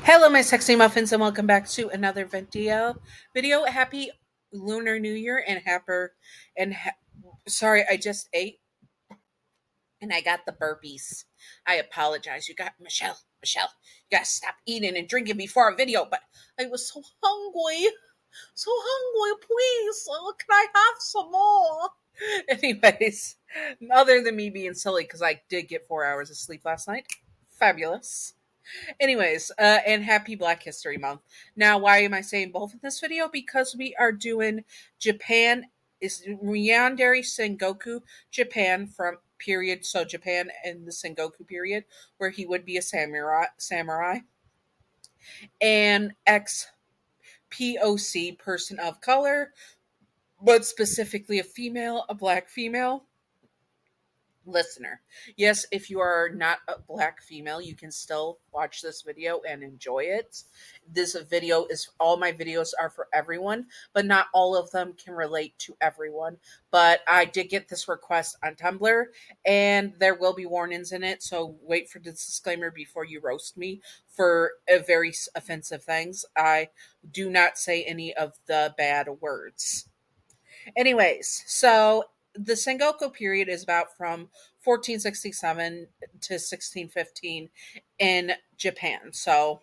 Hello, my sexy muffins, and welcome back to another video. Happy Lunar New Year and sorry, I just ate and I got the burpees. I apologize. You got Michelle. You gotta stop eating and drinking before a video. But I was so hungry. Please, can I have some more? Anyways, other than me being silly because I did get 4 hours of sleep last night, fabulous. Anyways, and happy Black History Month. Now, why am I saying both in this video? Because we are doing Japan is Yandere Sengoku Japan from period. So Japan in the Sengoku period, where he would be a samurai, and ex POC person of color, but specifically a black female listener. Yes, if you are not a black female, you can still watch this video and enjoy it. This video is all my videos are for everyone, but not all of them can relate to everyone. But I did get this request on Tumblr and there will be warnings in it, so wait for the disclaimer before you roast me for very offensive things. I do not say any of the bad words. Anyways, so the Sengoku period is about from 1467 to 1615 in Japan. So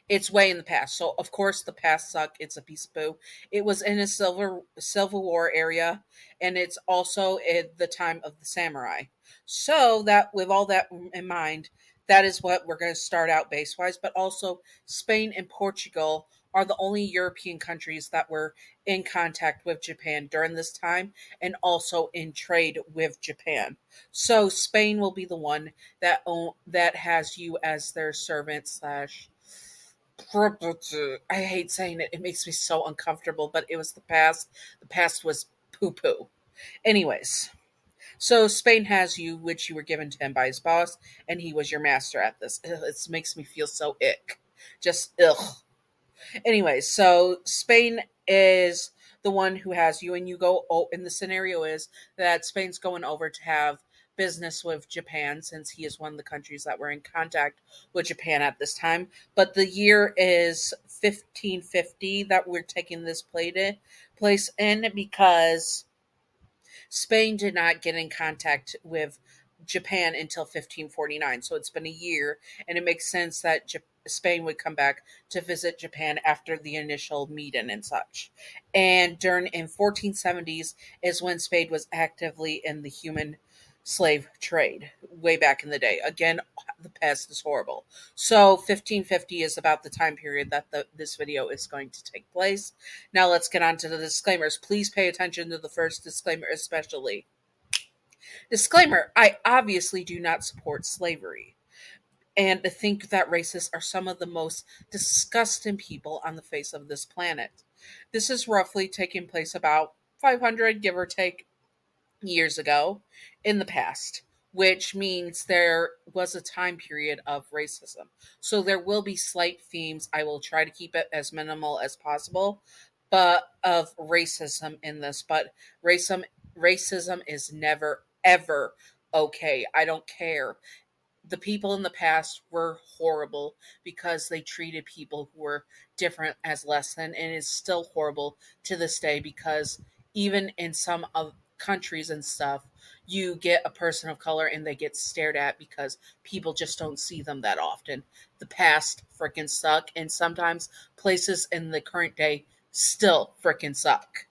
it's way in the past. So of course the past suck. It's a piece of poo. It was in a Civil War area, and it's also at the time of the samurai. So that with all that in mind, that is what we're going to start out base wise. But also Spain and Portugal are the only European countries that were in contact with Japan during this time and also in trade with Japan. So Spain will be the one that has you as their servant slash I hate saying it. It makes me so uncomfortable, but it was the past. The past was poo poo. Anyways, so Spain has you, which you were given to him by his boss, and he was your master at this. It makes me feel so ick. Just ugh. Anyways, so Spain is the one who has you, and you go. Oh, and the scenario is that Spain's going over to have business with Japan since he is one of the countries that were in contact with Japan at this time. But the year is 1550 that we're taking this place in because Spain did not get in contact with Japan until 1549. So it's been a year, and it makes sense that Spain would come back to visit Japan after the initial meeting and such. And during in 1470s is when Spain was actively in the human slave trade way back in the day. Again, the past is horrible. So 1550 is about the time period that this video is going to take place. Now let's get on to the disclaimers. Please pay attention to the first disclaimer especially. Disclaimer, I obviously do not support slavery and to think that racists are some of the most disgusting people on the face of this planet. This is roughly taking place about 500, give or take, years ago in the past, which means there was a time period of racism. So there will be slight themes. I will try to keep it as minimal as possible, but of racism in this. But racism is never ever okay. I don't care. The people in the past were horrible because they treated people who were different as less than, and it's still horrible to this day because even in some of countries and stuff, you get a person of color and they get stared at because people just don't see them that often. The past freaking suck, and sometimes places in the current day still freaking suck.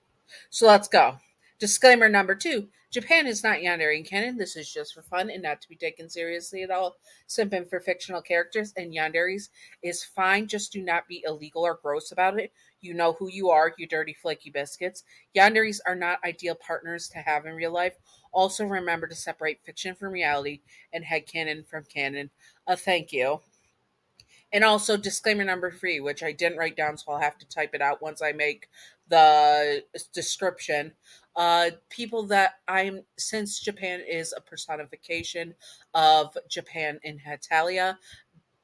So let's go. Disclaimer number 2. Japan is not Yandere in canon. This is just for fun and not to be taken seriously at all. Simping for fictional characters and Yanderes is fine. Just do not be illegal or gross about it. You know who you are, you dirty flaky biscuits. Yanderes are not ideal partners to have in real life. Also remember to separate fiction from reality and headcanon from canon. Thank you. And also disclaimer number 3, which I didn't write down, so I'll have to type it out once I make the description. People that since Japan is a personification of Japan in Hetalia,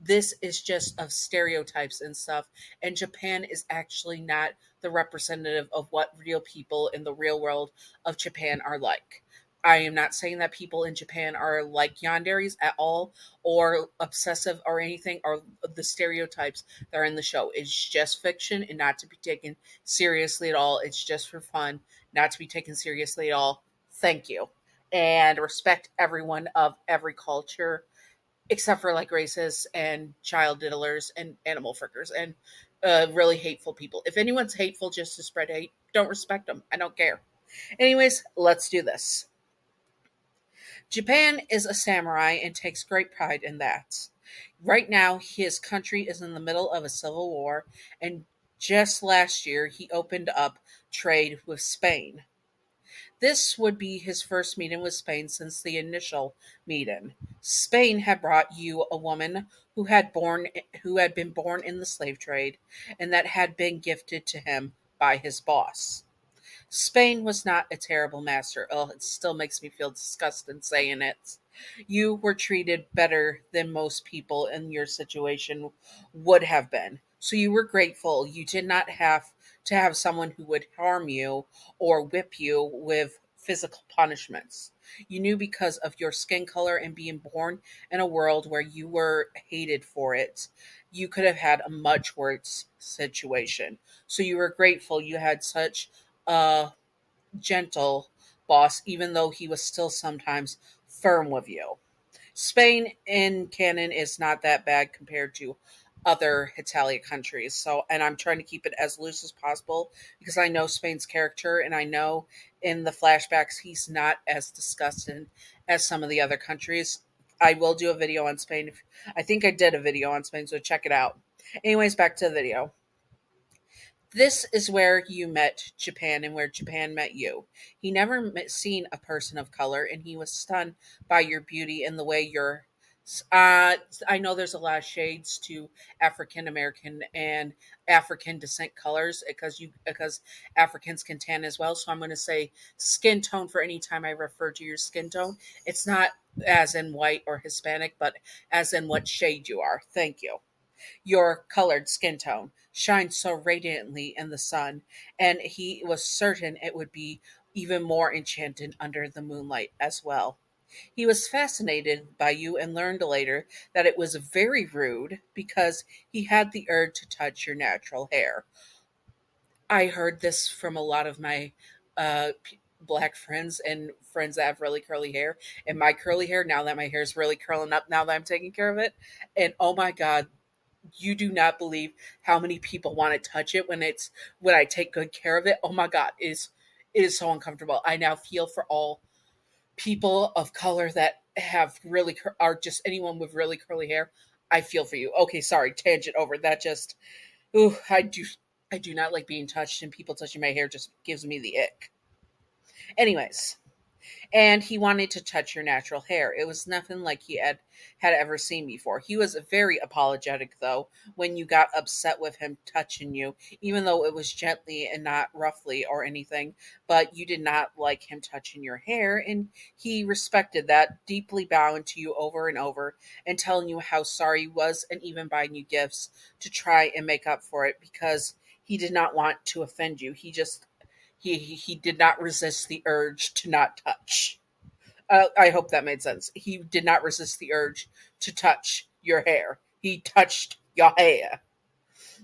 this is just of stereotypes and stuff. And Japan is actually not the representative of what real people in the real world of Japan are like. I am not saying that people in Japan are like yanderes at all, or obsessive or anything, or the stereotypes that are in the show. It's just fiction and not to be taken seriously at all. It's just for fun, not to be taken seriously at all. Thank you. And respect everyone of every culture, except for like racists and child diddlers and animal frickers and really hateful people. If anyone's hateful just to spread hate, don't respect them. I don't care. Anyways, let's do this. Japan is a samurai and takes great pride in that. Right now, his country is in the middle of a civil war, and just last year, he opened up trade with Spain. This would be his first meeting with Spain since the initial meeting. Spain had brought you a woman who had been born in the slave trade and that had been gifted to him by his boss. Spain was not a terrible master. Oh, it still makes me feel disgusted saying it. You were treated better than most people in your situation would have been. So you were grateful. You did not have to have someone who would harm you or whip you with physical punishments. You knew because of your skin color and being born in a world where you were hated for it, you could have had a much worse situation. So you were grateful you had such a gentle boss, even though he was still sometimes firm with you. Spain in canon is not that bad compared to other Hetalia countries. So, and I'm trying to keep it as loose as possible because I know Spain's character and I know in the flashbacks he's not as disgusting as some of the other countries. I will do a video on Spain. I think I did a video on Spain, so check it out. Anyways, back to the video. This is where you met Japan and where Japan met you. He never seen a person of color, and he was stunned by your beauty and the way you're. I know there's a lot of shades to African American and African descent colors because Africans can tan as well. So I'm going to say skin tone for any time I refer to your skin tone. It's not as in white or Hispanic, but as in what shade you are. Thank you. Your colored skin tone shines so radiantly in the sun, and he was certain it would be even more enchanted under the moonlight as well. He was fascinated by you and learned later that it was very rude because he had the urge to touch your natural hair. I heard this from a lot of my black friends and friends that have really curly hair. And my curly hair, now that my hair is really curling up, now that I'm taking care of it, and oh my God, you do not believe how many people want to touch it when I take good care of it. Oh my God, it is so uncomfortable. I now feel for all people of color that have are just anyone with really curly hair. I feel for you. Okay, sorry, tangent over. That just ooh, I do not like being touched, and people touching my hair just gives me the ick. Anyways, and he wanted to touch your natural hair. It was nothing like he had ever seen before. He was very apologetic though when you got upset with him touching you, even though it was gently and not roughly or anything, but you did not like him touching your hair, and he respected that, deeply bowing to you over and over and telling you how sorry he was and even buying you gifts to try and make up for it because he did not want to offend you. He did not resist the urge to not touch. I hope that made sense. He did not resist the urge to touch your hair. He touched your hair.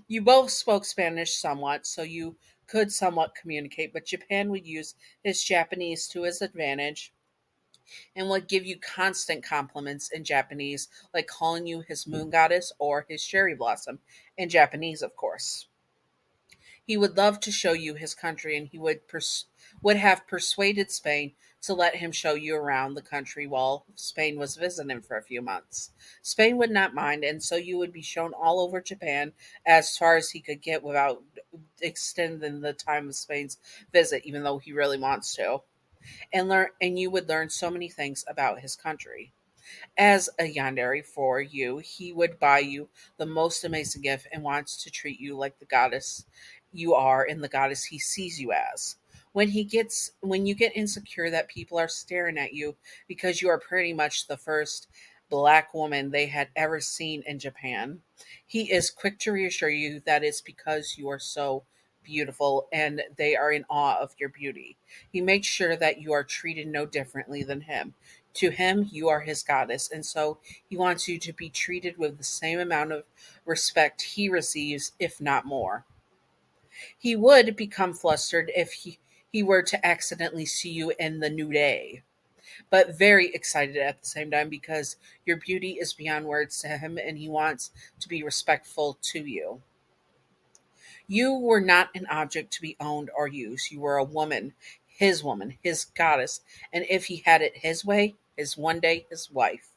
You both spoke Spanish somewhat, so you could somewhat communicate, but Japan would use his Japanese to his advantage and would give you constant compliments in Japanese, like calling you his moon goddess or his cherry blossom, in Japanese, of course. He would love to show you his country, and he would have persuaded Spain to let him show you around the country while Spain was visiting for a few months. Spain would not mind, and so you would be shown all over Japan as far as he could get without extending the time of Spain's visit, even though he really wants to. And you would learn so many things about his country. As a yandere for you, he would buy you the most amazing gift and wants to treat you like the goddess you are and the goddess he sees you as. When you get insecure that people are staring at you because you are pretty much the first black woman they had ever seen in Japan, he is quick to reassure you that it's because you are so beautiful and they are in awe of your beauty. He makes sure that you are treated no differently than him. To him, you are his goddess, and so he wants you to be treated with the same amount of respect he receives, if not more. He would become flustered if he were to accidentally see you in the new day, but very excited at the same time because your beauty is beyond words to him and he wants to be respectful to you. You were not an object to be owned or used. You were a woman, his goddess, and if he had it his way, his one day his wife.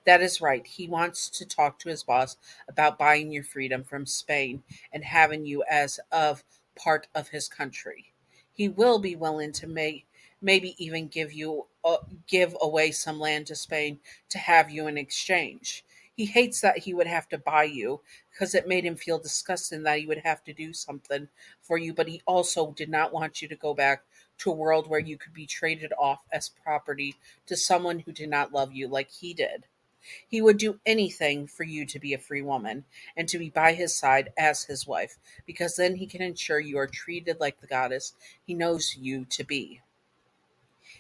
That is right. He wants to talk to his boss about buying your freedom from Spain and having you as of part of his country. He will be willing to maybe even give away some land to Spain to have you in exchange. He hates that he would have to buy you because it made him feel disgusting that he would have to do something for you, but he also did not want you to go back to a world where you could be traded off as property to someone who did not love you like he did. He would do anything for you to be a free woman and to be by his side as his wife, because then he can ensure you are treated like the goddess he knows you to be.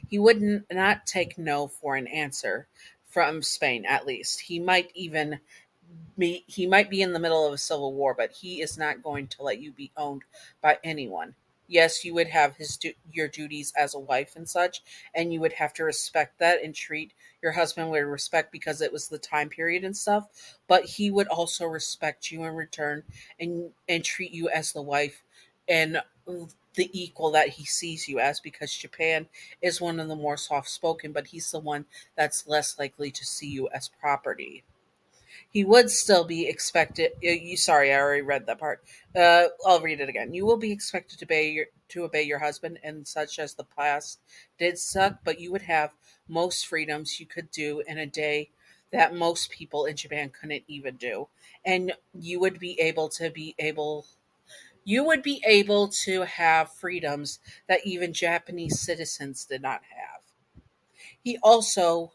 He would not take no for an answer from Spain, at least. He might be in the middle of a civil war, but he is not going to let you be owned by anyone. Yes, you would have your duties as a wife and such, and you would have to respect that and treat your husband with respect because it was the time period and stuff. But he would also respect you in return and treat you as the wife and the equal that he sees you as because Japan is one of the more soft spoken, but he's the one that's less likely to see you as property. He would still be expected. Sorry, I already read that part. I'll read it again. You will be expected to obey your husband, and such as the past did suck, but you would have most freedoms you could do in a day that most people in Japan couldn't even do, and you would be able to have freedoms that even Japanese citizens did not have. He also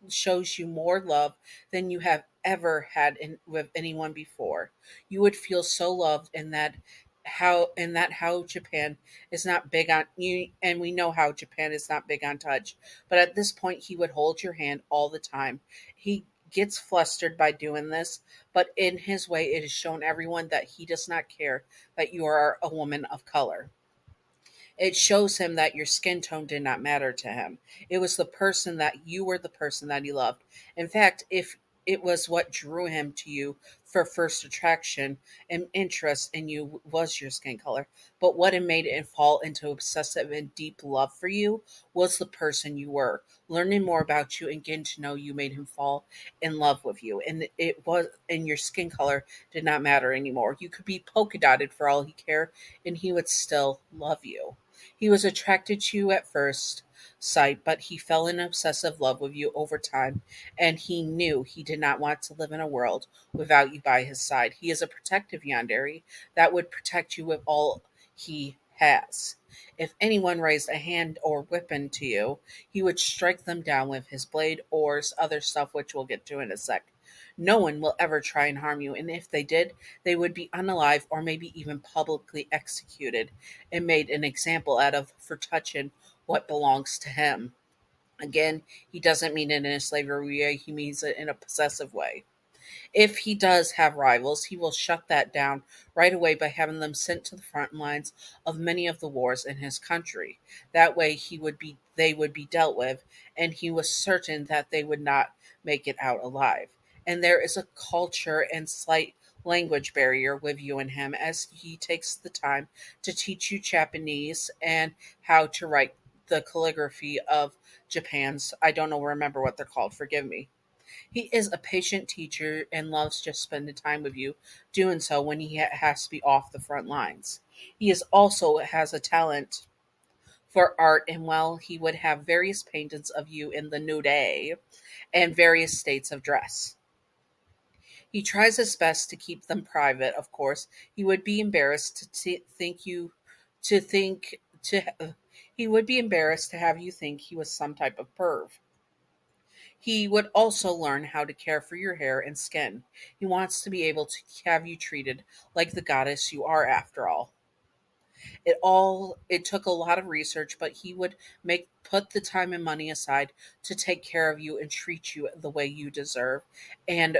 shows you more love than you have ever had with anyone before. You would feel so loved in how Japan is not big on you, and we know how Japan is not big on touch. But at this point, he would hold your hand all the time. He gets flustered by doing this, but in his way, it has shown everyone that he does not care that you are a woman of color. It shows him that your skin tone did not matter to him. It was the person that you were the person that he loved. In fact, if it was what drew him to you for first attraction and interest in you was your skin color. But what had made it fall into obsessive and deep love for you was the person you were. Learning more about you and getting to know you made him fall in love with you. And your skin color did not matter anymore. You could be polka dotted for all he cared, and he would still love you. He was attracted to you at first sight, but he fell in obsessive love with you over time, and he knew he did not want to live in a world without you by his side. He is a protective Yandere that would protect you with all he has. If anyone raised a hand or weapon to you, he would strike them down with his blade or other stuff, which we'll get to in a sec. No one will ever try and harm you, and if they did, they would be unalive or maybe even publicly executed and made an example out of for touching what belongs to him. Again, he doesn't mean it in a slavery way, he means it in a possessive way. If he does have rivals, he will shut that down right away by having them sent to the front lines of many of the wars in his country. That way they would be dealt with, and he was certain that they would not make it out alive. And there is a culture and slight language barrier with you and him as he takes the time to teach you Japanese and how to write the calligraphy of Japan's. I don't know remember what they're called, forgive me. He is a patient teacher and loves just spending time with you, doing so when he has to be off the front lines. He is also has a talent for art, and while he would have various paintings of you in the nude and various states of dress. He tries his best to keep them private, of course. He would be embarrassed to think to he would be embarrassed to have you think he was some type of perv. He would also learn how to care for your hair and skin. He wants to be able to have you treated like the goddess you are, after all. It took a lot of research, but he would make put the time and money aside to take care of you and treat you the way you deserve and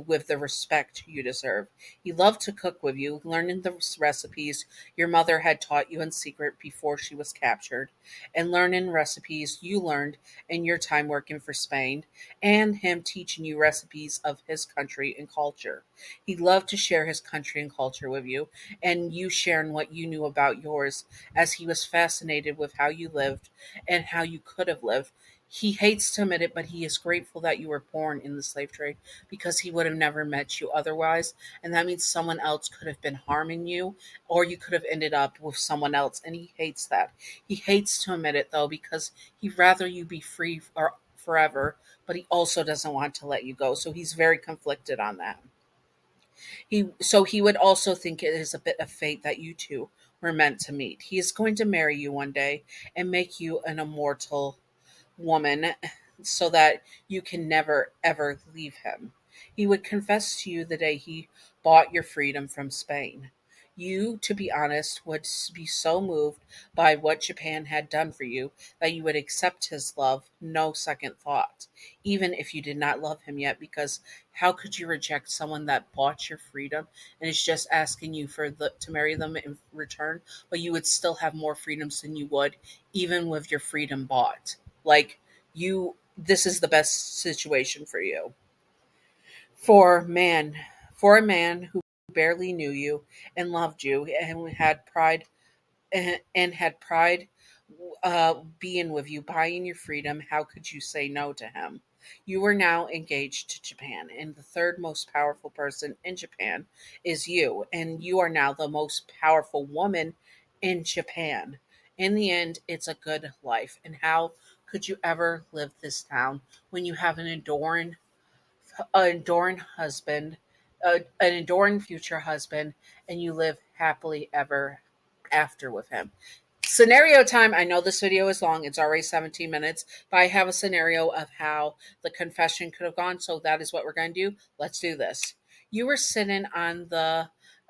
with the respect you deserve. He loved to cook with you, learning the recipes your mother had taught you in secret before she was captured, and learning recipes you learned in your time working for Spain, and him teaching you recipes of his country and culture. He loved to share his country and culture with you, and you sharing what you knew about yours, as he was fascinated with how you lived and how you could have lived. He hates to admit it, but he is grateful that you were born in the slave trade because he would have never met you otherwise. And that means someone else could have been harming you, or you could have ended up with someone else. And he hates that. He hates to admit it, though, because he'd rather you be free or forever, but he also doesn't want to let you go. So he's very conflicted on that. He would also think it is a bit of fate that you two were meant to meet. He is going to marry you one day and make you an immortal woman so that you can never ever leave him. He would confess to you the day he bought your freedom from Spain. You, to be honest, would be so moved by what Japan had done for you that you would accept his love, no second thought, even if you did not love him yet, because how could you reject someone that bought your freedom and is just asking you to marry them in return, but you would still have more freedoms than you would even with your freedom bought. Like this is the best situation for you. For man, for a man who barely knew you and loved you and had pride being with you, buying your freedom, how could you say no to him? You are now engaged to Japan, and the third most powerful person in Japan is you, and you are now the most powerful woman in Japan. In the end, it's a good life. And how could you ever live this down when you have an adoring husband, an adoring future husband, and you live happily ever after with him? Scenario time. I know this video is long. It's already 17 minutes, but I have a scenario of how the confession could have gone. So that is what we're going to do. Let's do this. You were sitting on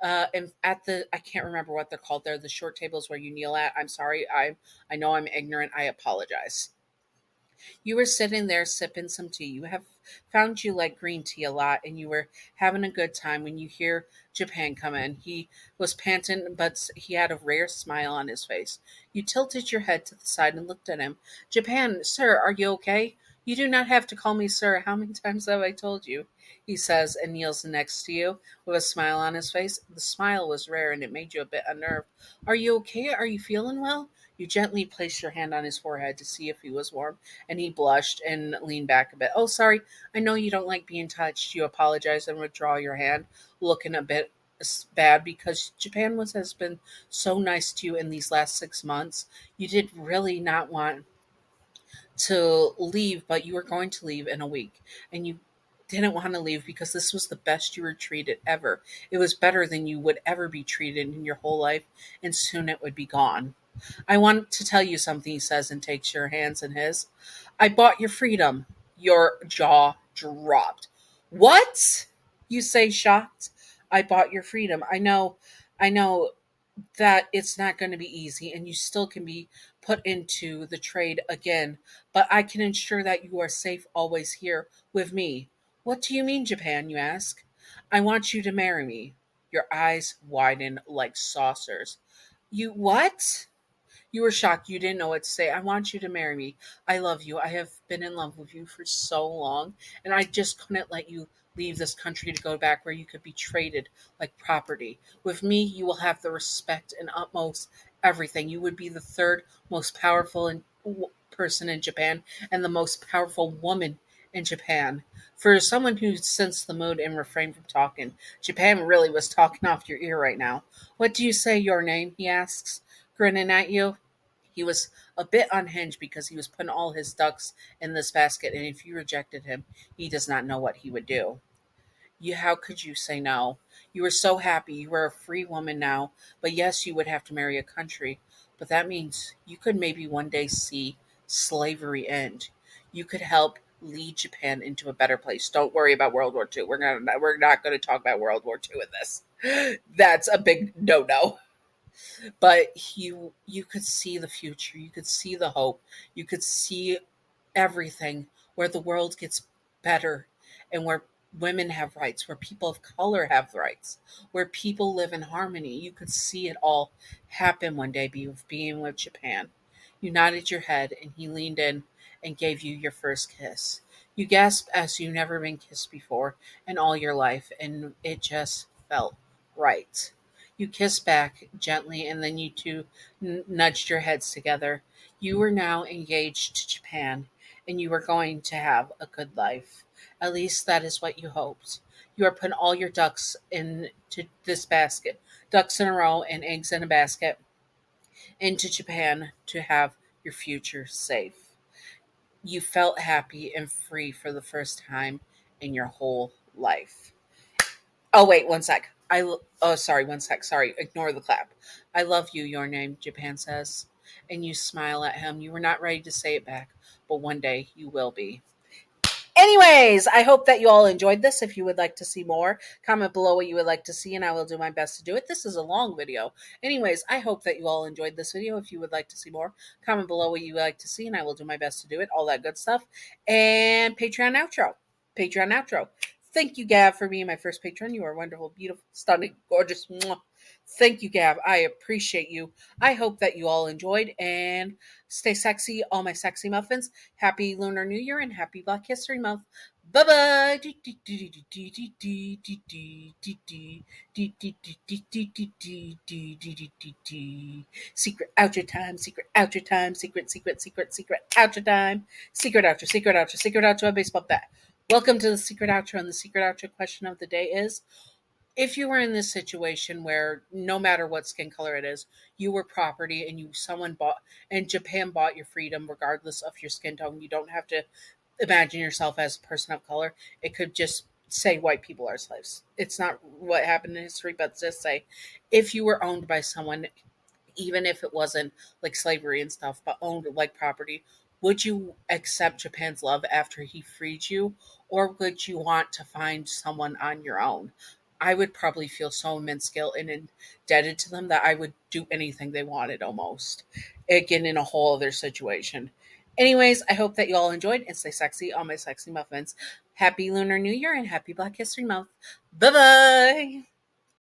at the, I can't remember what they're called. They're the short tables where you kneel at. I'm sorry. I know I'm ignorant. I apologize. You were sitting there sipping some tea. You have found you like green tea a lot, and you were having a good time when you hear Japan come in. He was panting, but he had a rare smile on his face. You tilted your head to the side and looked at him. Japan, sir, are you okay? You do not have to call me sir. How many times have I told you? He says, and kneels next to you with a smile on his face. The smile was rare, and it made you a bit unnerved. Are you okay? Are you feeling well? You gently placed your hand on his forehead to see if he was warm, and he blushed and leaned back a bit. Oh, sorry. I know you don't like being touched. You apologize and withdraw your hand, looking a bit bad because has been so nice to you in these last 6 months. You did really not want to leave, but you were going to leave in a week, and you didn't want to leave because this was the best you were treated ever. It was better than you would ever be treated in your whole life, and soon it would be gone. I want to tell you something, he says, and takes your hands in his. I bought your freedom. Your jaw dropped. What? You say, shocked. I bought your freedom. I know that it's not going to be easy, and you still can be put into the trade again, but I can ensure that you are safe always here with me. What do you mean, Japan, you ask? I want you to marry me. Your eyes widen like saucers. You what? You were shocked. You didn't know what to say. I want you to marry me. I love you. I have been in love with you for so long, and I just couldn't let you leave this country to go back where you could be traded like property. With me, you will have the respect and utmost everything. You would be the third most powerful person in Japan and the most powerful woman in Japan. For someone who sensed the mood and refrained from talking, Japan really was talking off your ear right now. What do you say your name? He asks, grinning at you. He was a bit unhinged because he was putting all his ducks in this basket, and if you rejected him, he does not know what he would do. How could you say no? You were so happy. You were a free woman now, but yes, you would have to marry a country. But that means you could maybe one day see slavery end. You could help lead Japan into a better place. Don't worry about World War II. We're not going to talk about World War II in this. That's a big no no. But you could see the future, you could see the hope, you could see everything, where the world gets better, and where women have rights, where people of color have rights, where people live in harmony. You could see it all happen one day, being with Japan. You nodded your head, and he leaned in and gave you your first kiss. You gasped as you never been kissed before in all your life, and it just felt right. You kissed back gently, and then you two nudged your heads together. You were now engaged to Japan, and you were going to have a good life. At least that is what you hoped. You are putting all your ducks into this basket, ducks in a row and eggs in a basket, into Japan to have your future safe. You felt happy and free for the first time in your whole life. Oh wait, one sec. Sorry, one sec. Sorry, ignore the clap. I love you, your name, Japan says. And you smile at him. You were not ready to say it back, but one day you will be. Anyways, I hope that you all enjoyed this. If you would like to see more, comment below what you would like to see, and I will do my best to do it. This is a long video. Anyways, I hope that you all enjoyed this video. If you would like to see more, comment below what you would like to see, and I will do my best to do it. All that good stuff. And Patreon outro. Patreon outro. Thank you, Gab, for being my first patron. You are wonderful, beautiful, stunning, gorgeous. Mwah. Thank you, Gab. I appreciate you. I hope that you all enjoyed, and stay sexy, all my sexy muffins. Happy Lunar New Year and happy Black History Month. Bye bye. Secret outro time. Secret outro time. Secret outro time. Secret outro. Secret outro. Secret outro. A baseball bat. Welcome to the secret outro. And the secret outro question of the day is: if you were in this situation where no matter what skin color it is, you were property, and someone bought, and Japan bought your freedom regardless of your skin tone. You don't have to imagine yourself as a person of color. It could just say white people are slaves. It's not what happened in history, but just say if you were owned by someone, even if it wasn't like slavery and stuff, but owned like property, would you accept Japan's love after he freed you, or would you want to find someone on your own? I would probably feel so immense guilt and indebted to them that I would do anything they wanted almost. Again, in a whole other situation. Anyways, I hope that you all enjoyed, and stay sexy on my sexy muffins. Happy Lunar New Year and happy Black History Month. Bye bye.